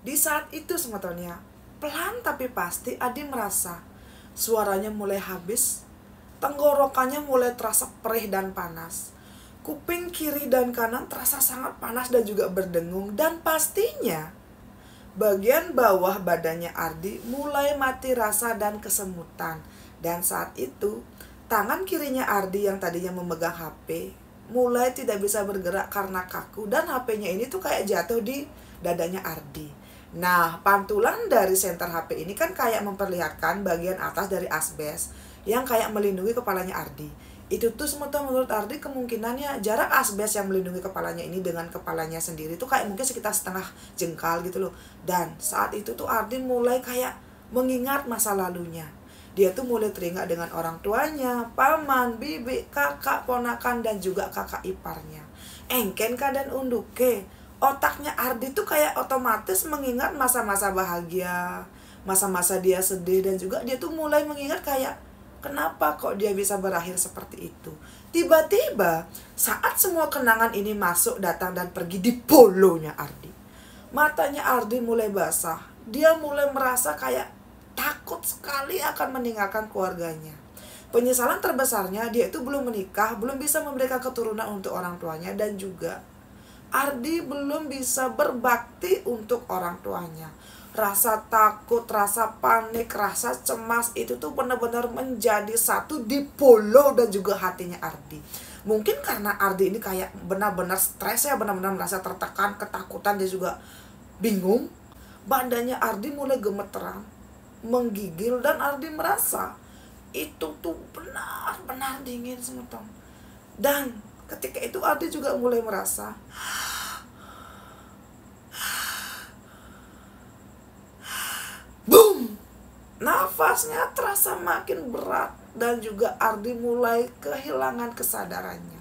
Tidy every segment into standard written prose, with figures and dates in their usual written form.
Di saat itu sebetulnya, pelan tapi pasti Ardi merasa suaranya mulai habis, tenggorokannya mulai terasa perih dan panas. Kuping kiri dan kanan terasa sangat panas dan juga berdengung. Dan pastinya bagian bawah badannya Ardi mulai mati rasa dan kesemutan. Dan saat itu tangan kirinya Ardi yang tadinya memegang HP mulai tidak bisa bergerak karena kaku. Dan HP-nya ini tuh kayak jatuh di dadanya Ardi. Nah, pantulan dari senter HP ini kan kayak memperlihatkan bagian atas dari asbes yang kayak melindungi kepalanya Ardi. Itu tuh sebetulnya menurut Ardi kemungkinannya jarak asbes yang melindungi kepalanya ini dengan kepalanya sendiri tuh kayak mungkin sekitar setengah jengkal gitu loh. Dan saat itu tuh Ardi mulai kayak mengingat masa lalunya. Dia tuh mulai teringat dengan orang tuanya, paman, bibi, kakak, ponakan, dan juga kakak iparnya. Engken dan unduke. Otaknya Ardi tuh kayak otomatis mengingat masa-masa bahagia, masa-masa dia sedih, dan juga dia tuh mulai mengingat kayak kenapa kok dia bisa berakhir seperti itu. Tiba-tiba saat semua kenangan ini masuk, datang, dan pergi di polonya Ardi, matanya Ardi mulai basah. Dia mulai merasa kayak takut sekali akan meninggalkan keluarganya. Penyesalan terbesarnya, dia itu belum menikah, belum bisa memberikan keturunan untuk orang tuanya, dan juga Ardi belum bisa berbakti untuk orang tuanya. Rasa takut, rasa panik, rasa cemas itu tuh benar-benar menjadi satu di polo dan juga hatinya Ardi. Mungkin karena Ardi ini kayak benar-benar stres ya, benar-benar merasa tertekan, ketakutan, dia juga bingung. Badannya Ardi mulai gemeteran, menggigil, dan Ardi merasa itu tuh benar-benar dingin semeton. Dan ketika itu Ardi juga mulai merasa boom, nafasnya terasa makin berat dan juga Ardi mulai kehilangan kesadarannya.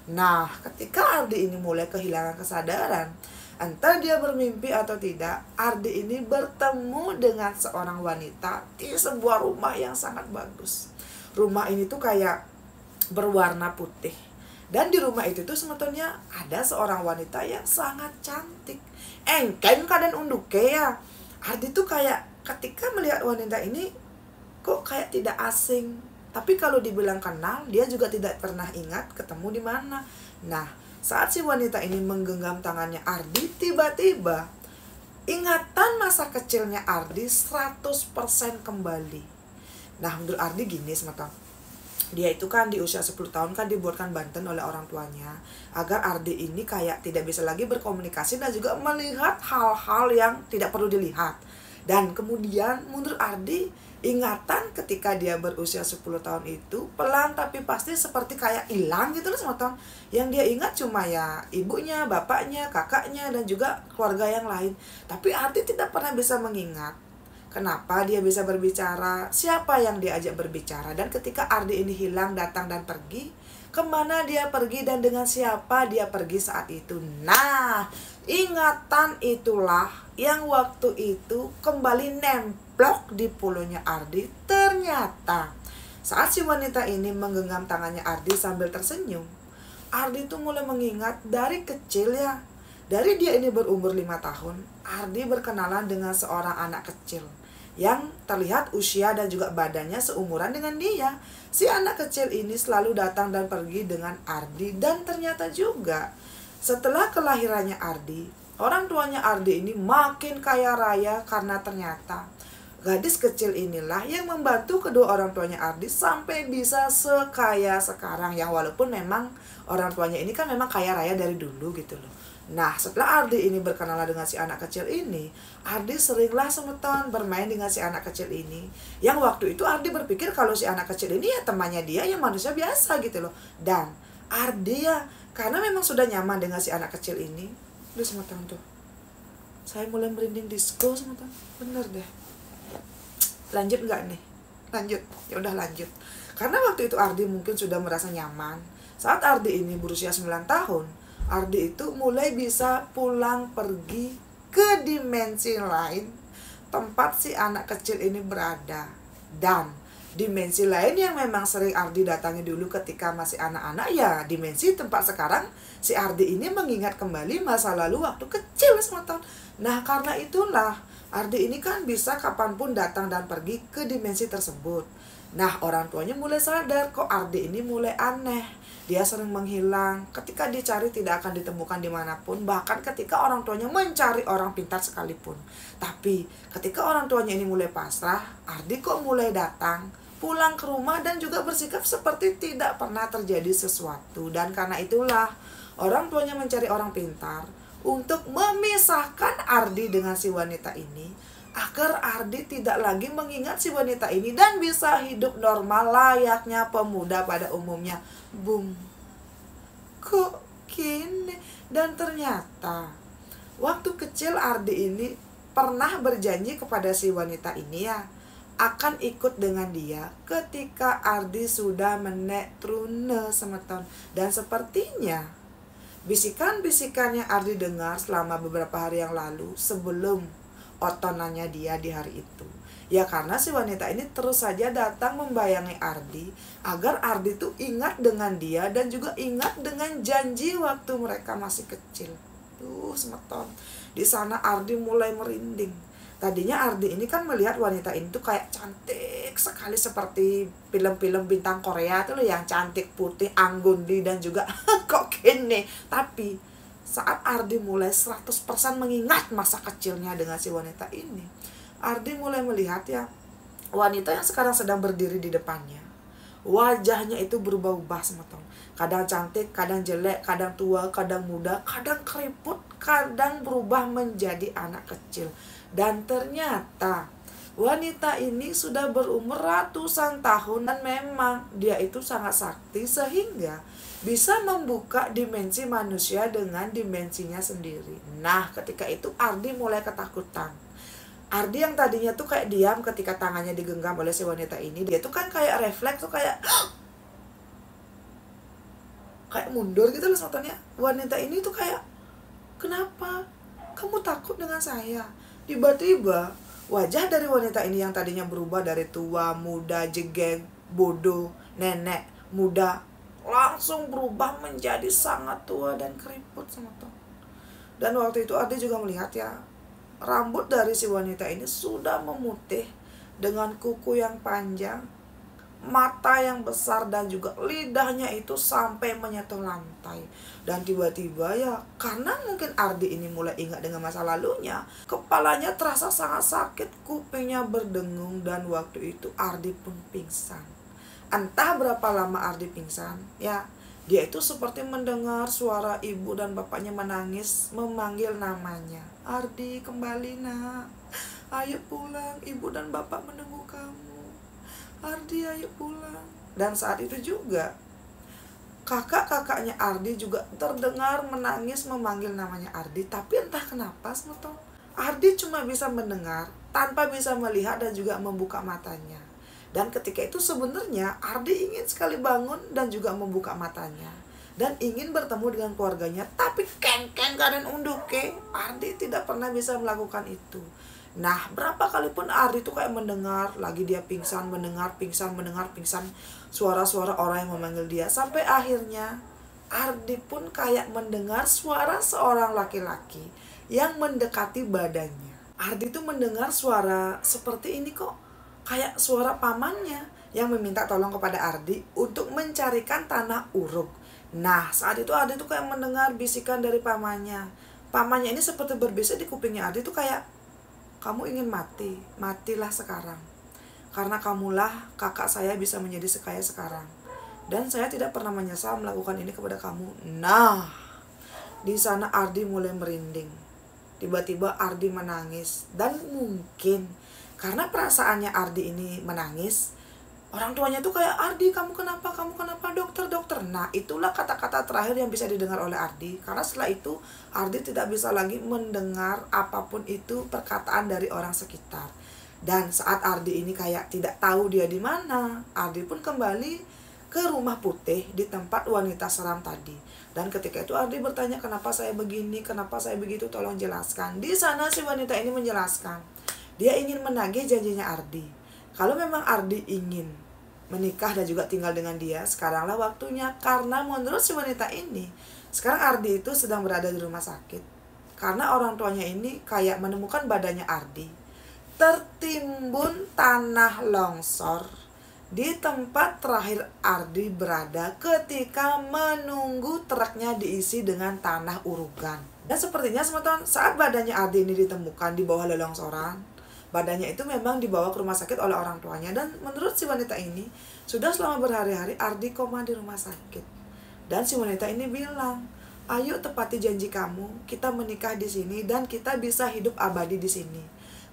Nah, ketika Ardi ini mulai kehilangan kesadaran, entah dia bermimpi atau tidak, Ardi ini bertemu dengan seorang wanita di sebuah rumah yang sangat bagus. Rumah ini tuh kayak berwarna putih. Dan di rumah itu tuh sebetulnya ada seorang wanita yang sangat cantik. Engken dan unduke ya. Ardi tuh kayak ketika melihat wanita ini kok kayak tidak asing. Tapi kalau dibilang kenal, dia juga tidak pernah ingat ketemu di mana. Nah, saat si wanita ini menggenggam tangannya Ardi, tiba-tiba ingatan masa kecilnya Ardi 100% kembali. Nah, menurut Ardi gini semata. Dia itu kan di usia 10 tahun kan dibuatkan Banten oleh orang tuanya agar Ardi ini kayak tidak bisa lagi berkomunikasi dan juga melihat hal-hal yang tidak perlu dilihat. Dan kemudian menurut Ardi, ingatan ketika dia berusia 10 tahun itu pelan tapi pasti seperti kayak hilang gitu loh semata. Yang dia ingat cuma ya ibunya, bapaknya, kakaknya, dan juga keluarga yang lain. Tapi Ardi tidak pernah bisa mengingat kenapa dia bisa berbicara, siapa yang diajak berbicara. Dan ketika Ardi ini hilang, datang dan pergi, kemana dia pergi dan dengan siapa dia pergi saat itu. Nah, ingatan itulah yang waktu itu kembali nemplok di polonya Ardi. Ternyata saat si wanita ini menggenggam tangannya Ardi sambil tersenyum, Ardi itu mulai mengingat dari kecil ya. Dari dia ini berumur 5 tahun, Ardi berkenalan dengan seorang anak kecil yang terlihat usia dan juga badannya seumuran dengan dia. Si anak kecil ini selalu datang dan pergi dengan Ardi. Dan ternyata juga setelah kelahirannya Ardi, orang tuanya Ardi ini makin kaya raya karena ternyata gadis kecil inilah yang membantu kedua orang tuanya Ardi sampai bisa sekaya sekarang. Yang walaupun memang orang tuanya ini kan memang kaya raya dari dulu gitu loh. Nah, setelah Ardi ini berkenalan dengan si anak kecil ini, Ardi seringlah semeton bermain dengan si anak kecil ini. Yang waktu itu Ardi berpikir kalau si anak kecil ini ya temannya dia yang manusia biasa gitu loh. Dan Ardi ya, karena memang sudah nyaman dengan si anak kecil ini, udah semeton tuh, saya mulai merinding disco semeton. Bener deh. Lanjut nggak nih? Lanjut. Ya udah lanjut. Karena waktu itu Ardi mungkin sudah merasa nyaman. Saat Ardi ini berusia 9 tahun, Ardi itu mulai bisa pulang pergi ke dimensi lain tempat si anak kecil ini berada. Dan Dimensi lain yang memang sering Ardi datangi dulu ketika masih anak-anak, ya dimensi tempat sekarang si Ardi ini mengingat kembali masa lalu waktu kecil semata. Nah karena itulah Ardi ini kan bisa kapanpun datang dan pergi ke dimensi tersebut. Nah orang tuanya mulai sadar kok Ardi ini mulai aneh. Dia sering menghilang, ketika dicari tidak akan ditemukan dimanapun, bahkan ketika orang tuanya mencari orang pintar sekalipun. Tapi ketika orang tuanya ini mulai pasrah, Ardi kok mulai datang, pulang ke rumah dan juga bersikap seperti tidak pernah terjadi sesuatu. Dan karena itulah orang tuanya mencari orang pintar untuk memisahkan Ardi dengan si wanita ini, agar Ardi tidak lagi mengingat si wanita ini dan bisa hidup normal layaknya pemuda pada umumnya. Boom. Kok gini? Dan ternyata waktu kecil Ardi ini pernah berjanji kepada si wanita ini ya, akan ikut dengan dia ketika Ardi sudah menek trune semeton. Dan sepertinya bisikan-bisikan yang Ardi dengar selama beberapa hari yang lalu sebelum otonannya dia di hari itu, ya karena si wanita ini terus saja datang membayangi Ardi agar Ardi tuh ingat dengan dia dan juga ingat dengan janji waktu mereka masih kecil. Tuh semeton, di sana Ardi mulai merinding. Tadinya Ardi ini kan melihat wanita ini tuh kayak cantik sekali seperti film-film bintang Korea tuh loh, yang cantik putih anggundi dan juga kok gini. Tapi saat Ardi mulai 100% mengingat masa kecilnya dengan si wanita ini, Ardi mulai melihat ya, wanita yang sekarang sedang berdiri di depannya, wajahnya itu berubah-ubah semeton. Kadang cantik, kadang jelek, kadang tua, kadang muda, kadang keriput, kadang berubah menjadi anak kecil. Dan ternyata wanita ini sudah berumur ratusan tahun dan memang dia itu sangat sakti sehingga bisa membuka dimensi manusia dengan dimensinya sendiri. Nah ketika itu Ardi mulai ketakutan. Ardi yang tadinya tuh kayak diam ketika tangannya digenggam oleh si wanita ini, dia tuh kan kayak refleks tuh kayak mundur gitu loh sebetulnya. Wanita ini tuh kayak, kenapa? Kamu takut dengan saya? Tiba-tiba wajah dari wanita ini yang tadinya berubah dari tua, muda, jegeng, bodoh, nenek, muda, langsung berubah menjadi sangat tua dan keriput semeton. Dan waktu itu Ardi juga melihat ya, rambut dari si wanita ini sudah memutih dengan kuku yang panjang, mata yang besar dan juga lidahnya itu sampai menyentuh lantai. Dan tiba-tiba ya, karena mungkin Ardi ini mulai ingat dengan masa lalunya, kepalanya terasa sangat sakit, kupingnya berdengung, dan waktu itu Ardi pun pingsan. Entah berapa lama Ardi pingsan ya, dia itu seperti mendengar suara ibu dan bapaknya menangis memanggil namanya. Ardi, kembali nak, ayo pulang, ibu dan bapak menunggu kamu. Ardi, ayo pulang. Dan saat itu juga kakak-kakaknya Ardi juga terdengar menangis memanggil namanya Ardi. Tapi entah kenapa semeton, Ardi cuma bisa mendengar tanpa bisa melihat dan juga membuka matanya. Dan ketika itu sebenarnya Ardi ingin sekali bangun dan juga membuka matanya dan ingin bertemu dengan keluarganya, tapi kengkeng karen unduke, Ardi tidak pernah bisa melakukan itu. Nah berapa kali pun Ardi tuh kayak mendengar lagi dia pingsan, mendengar pingsan, mendengar pingsan, suara-suara orang yang memanggil dia, sampai akhirnya Ardi pun kayak mendengar suara seorang laki-laki yang mendekati badannya. Ardi tuh mendengar suara seperti ini kok, kayak suara pamannya yang meminta tolong kepada Ardi untuk mencarikan tanah uruk. Nah saat itu Ardi tuh kayak mendengar bisikan dari pamannya. Pamannya ini seperti berbisik di kupingnya Ardi tuh kayak, kamu ingin mati, matilah sekarang. Karena kamulah kakak saya bisa menjadi sekaya sekarang. Dan saya tidak pernah menyesal melakukan ini kepada kamu. Nah, di sana Ardi mulai merinding. Tiba-tiba Ardi menangis. Dan mungkin karena perasaannya Ardi ini menangis, orang tuanya tuh kayak, Ardi kamu kenapa, dokter, dokter. Nah itulah kata-kata terakhir yang bisa didengar oleh Ardi. Karena setelah itu Ardi tidak bisa lagi mendengar apapun itu perkataan dari orang sekitar. Dan saat Ardi ini kayak tidak tahu dia di mana, Ardi pun kembali ke rumah putih di tempat wanita seram tadi. Dan ketika itu Ardi bertanya, kenapa saya begini, kenapa saya begitu, tolong jelaskan. Di sana si wanita ini menjelaskan, dia ingin menagih janjinya Ardi. Kalau memang Ardi ingin menikah dan juga tinggal dengan dia, sekaranglah waktunya. Karena menurut si wanita ini, sekarang Ardi itu sedang berada di rumah sakit. Karena orang tuanya ini kayak menemukan badannya Ardi tertimbun tanah longsor di tempat terakhir Ardi berada ketika menunggu truknya diisi dengan tanah urugan. Dan sepertinya teman-teman, saat badannya Ardi ini ditemukan di bawah longsoran, badannya itu memang dibawa ke rumah sakit oleh orang tuanya. Dan menurut si wanita ini, sudah selama berhari-hari Ardi koma di rumah sakit. Dan si wanita ini bilang, ayo tepati janji kamu, kita menikah di sini dan kita bisa hidup abadi di sini.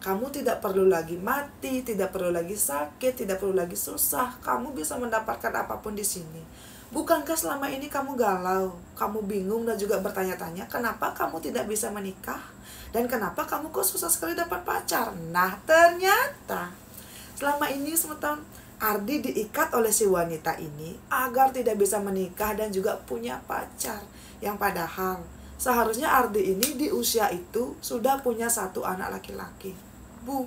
Kamu tidak perlu lagi mati, tidak perlu lagi sakit, tidak perlu lagi susah. Kamu bisa mendapatkan apapun di sini. Bukankah selama ini kamu galau, kamu bingung dan juga bertanya-tanya kenapa kamu tidak bisa menikah? Dan kenapa kamu kok susah sekali dapat pacar? Nah, ternyata selama ini teman-teman, Ardi diikat oleh si wanita ini agar tidak bisa menikah dan juga punya pacar. Yang padahal seharusnya Ardi ini di usia itu sudah punya 1 anak laki-laki. Boom.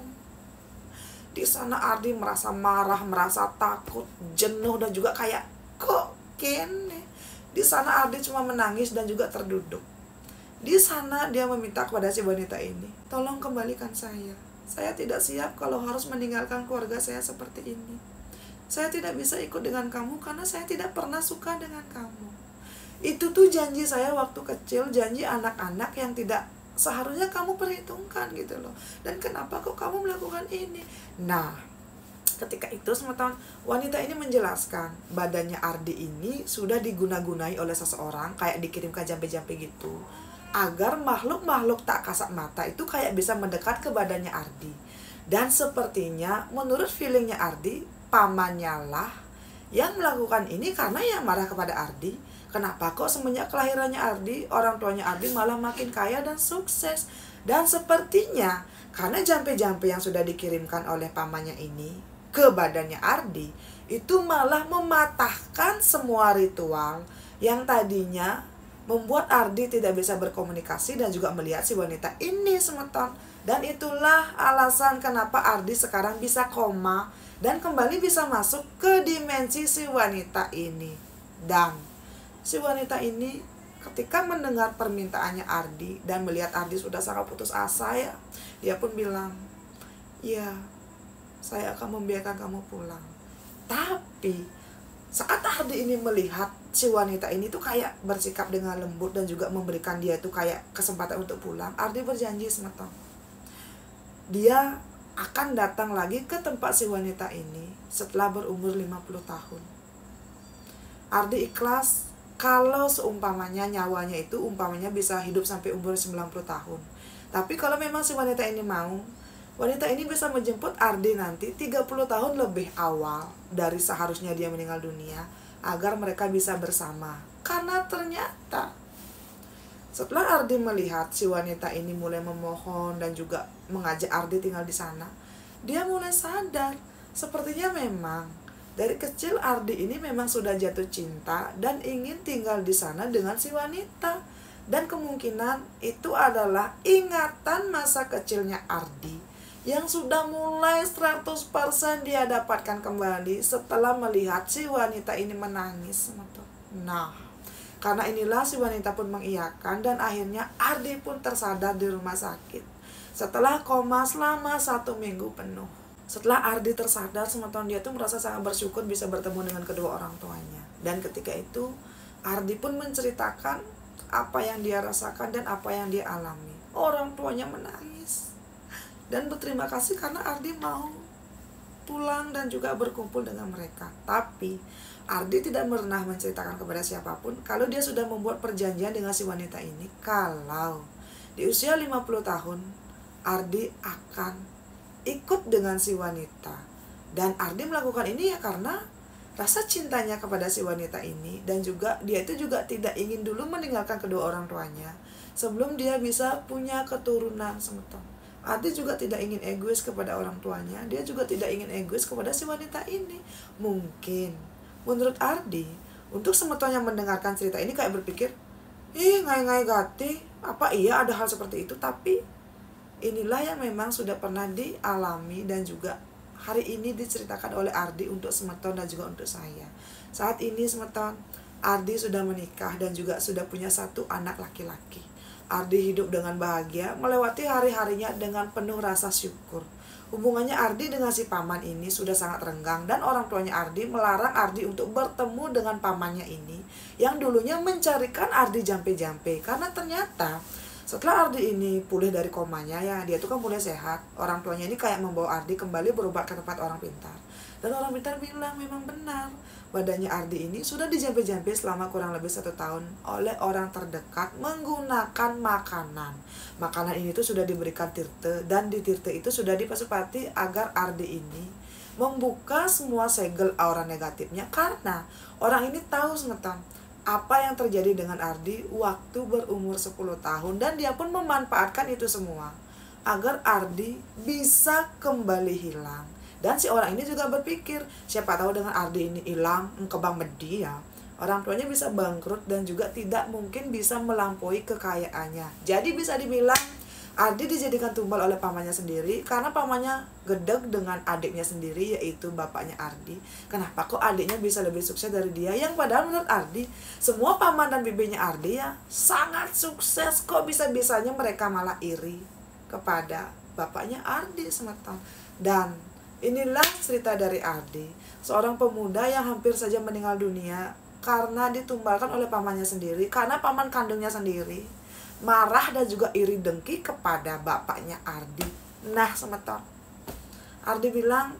Di sana Ardi merasa marah, merasa takut, jenuh dan juga kayak kok gini. Di sana Ardi cuma menangis dan juga terduduk. Di sana dia meminta kepada si wanita ini, tolong kembalikan saya. Saya tidak siap kalau harus meninggalkan keluarga saya seperti ini. Saya tidak bisa ikut dengan kamu karena saya tidak pernah suka dengan kamu. Itu tuh janji saya waktu kecil, janji anak-anak yang tidak seharusnya kamu perhitungkan gitu loh. Dan kenapa kok kamu melakukan ini? Nah, ketika itu teman-teman, wanita ini menjelaskan badannya Ardi ini sudah diguna-gunai oleh seseorang, kayak dikirimkan jampe-jampe gitu, agar makhluk-makhluk tak kasat mata itu kayak bisa mendekat ke badannya Ardi. Dan sepertinya menurut feelingnya Ardi, pamannya lah yang melakukan ini karena yang marah kepada Ardi. Kenapa kok semenjak kelahirannya Ardi, orang tuanya Ardi malah makin kaya dan sukses? Dan sepertinya karena jampe-jampe yang sudah dikirimkan oleh pamannya ini ke badannya Ardi, itu malah mematahkan semua ritual yang tadinya membuat Ardi tidak bisa berkomunikasi dan juga melihat si wanita ini semeton. Dan itulah alasan kenapa Ardi sekarang bisa koma dan kembali bisa masuk ke dimensi si wanita ini. Dan si wanita ini ketika mendengar permintaannya Ardi dan melihat Ardi sudah sangat putus asa ya, dia pun bilang, ya saya akan membiarkan kamu pulang. Tapi saat Ardi ini melihat si wanita ini tuh kayak bersikap dengan lembut dan juga memberikan dia tuh kayak kesempatan untuk pulang, Ardi berjanji semeton, dia akan datang lagi ke tempat si wanita ini setelah berumur 50 tahun. Ardi ikhlas kalau seumpamanya nyawanya itu umpamanya bisa hidup sampai umur 90 tahun. Tapi kalau memang si wanita ini mau, wanita ini bisa menjemput Ardi nanti 30 tahun lebih awal dari seharusnya dia meninggal dunia, agar mereka bisa bersama. Karena ternyata setelah Ardi melihat si wanita ini mulai memohon dan juga mengajak Ardi tinggal di sana, dia mulai sadar sepertinya memang dari kecil Ardi ini memang sudah jatuh cinta dan ingin tinggal di sana dengan si wanita. Dan kemungkinan itu adalah ingatan masa kecilnya Ardi yang sudah mulai 100% dia dapatkan kembali setelah melihat si wanita ini menangis. Nah, karena inilah si wanita pun mengiyakan dan akhirnya Ardi pun tersadar di rumah sakit setelah koma selama 1 minggu penuh. Setelah Ardi tersadar, teman-teman, dia tuh merasa sangat bersyukur bisa bertemu dengan kedua orang tuanya. Dan ketika itu Ardi pun menceritakan apa yang dia rasakan dan apa yang dia alami. Orang tuanya menangis dan berterima kasih karena Ardi mau pulang dan juga berkumpul dengan mereka. Tapi Ardi tidak pernah menceritakan kepada siapapun kalau dia sudah membuat perjanjian dengan si wanita ini, kalau di usia 50 tahun Ardi akan ikut dengan si wanita. Dan Ardi melakukan ini ya karena rasa cintanya kepada si wanita ini, dan juga dia itu juga tidak ingin dulu meninggalkan kedua orang tuanya sebelum dia bisa punya keturunan semeton. Ardi juga tidak ingin egois kepada orang tuanya, dia juga tidak ingin egois kepada si wanita ini. Mungkin menurut Ardi, untuk semeton yang mendengarkan cerita ini kayak berpikir, ngai-ngai gati, apa iya ada hal seperti itu? Tapi inilah yang memang sudah pernah dialami dan juga hari ini diceritakan oleh Ardi untuk Semeton dan juga untuk saya. Saat ini Semeton, Ardi sudah menikah dan juga sudah punya 1 anak laki-laki. Ardi hidup dengan bahagia, melewati hari-harinya dengan penuh rasa syukur. Hubungannya Ardi dengan si paman ini sudah sangat renggang dan orang tuanya Ardi melarang Ardi untuk bertemu dengan pamannya ini yang dulunya mencarikan Ardi jampe-jampe. Karena ternyata setelah Ardi ini pulih dari komanya ya, dia tuh kan mulai sehat. Orang tuanya ini kayak membawa Ardi kembali berobat ke tempat orang pintar. Dan orang pintar bilang memang benar, badannya Ardi ini sudah dijampe-jampe selama kurang lebih 1 tahun oleh orang terdekat menggunakan makanan. Makanan ini tuh sudah diberikan tirte dan di tirte itu sudah dipasupati agar Ardi ini membuka semua segel aura negatifnya, karena orang ini tahu Semeton apa yang terjadi dengan Ardi waktu berumur 10 tahun dan dia pun memanfaatkan itu semua agar Ardi bisa kembali hilang. Dan si orang ini juga berpikir, siapa tahu dengan Ardi ini hilang, kebang media, orang tuanya bisa bangkrut dan juga tidak mungkin bisa melampaui kekayaannya. Jadi bisa dibilang Ardi dijadikan tumbal oleh pamannya sendiri karena pamannya gedeg dengan adiknya sendiri, yaitu bapaknya Ardi. Kenapa kok adiknya bisa lebih sukses dari dia? Yang padahal menurut Ardi, semua paman dan bibinya Ardi ya sangat sukses. Kok bisa-bisanya mereka malah iri kepada bapaknya Ardi Semeton. Dan inilah cerita dari Ardi, seorang pemuda yang hampir saja meninggal dunia karena ditumbalkan oleh pamannya sendiri, karena paman kandungnya sendiri marah dan juga iri dengki kepada bapaknya Ardi. Nah Semeton, Ardi bilang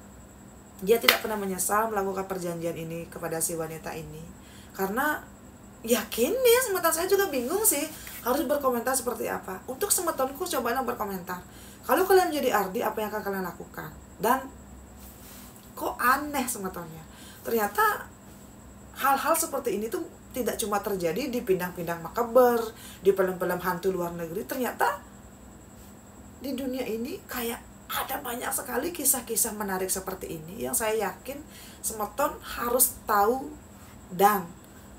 dia tidak pernah menyesal melakukan perjanjian ini kepada si wanita ini, karena yakin nih Semeton, saya juga bingung sih harus berkomentar seperti apa. Untuk Semetonku cobalah berkomentar, kalau kalian menjadi Ardi apa yang akan kalian lakukan? Dan kok aneh Semetonnya, ternyata hal-hal seperti ini tuh tidak cuma terjadi di pindang-pindang makaber, di film-film hantu luar negeri. Ternyata di dunia ini kayak ada banyak sekali kisah-kisah menarik seperti ini yang saya yakin Semeton harus tahu, dan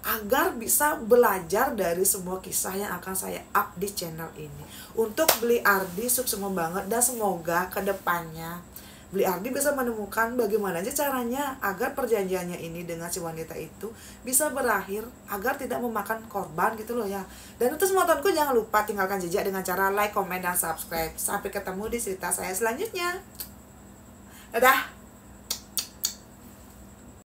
agar bisa belajar dari semua kisah yang akan saya up di channel ini. Untuk Beli Ardi sukses banget, dan semoga kedepannya Beli Ardi bisa menemukan bagaimana aja caranya agar perjanjiannya ini dengan si wanita itu bisa berakhir, agar tidak memakan korban gitu loh ya. Dan untuk Semetonku jangan lupa tinggalkan jejak dengan cara like, komen, dan subscribe. Sampai ketemu di cerita saya selanjutnya. Dadah.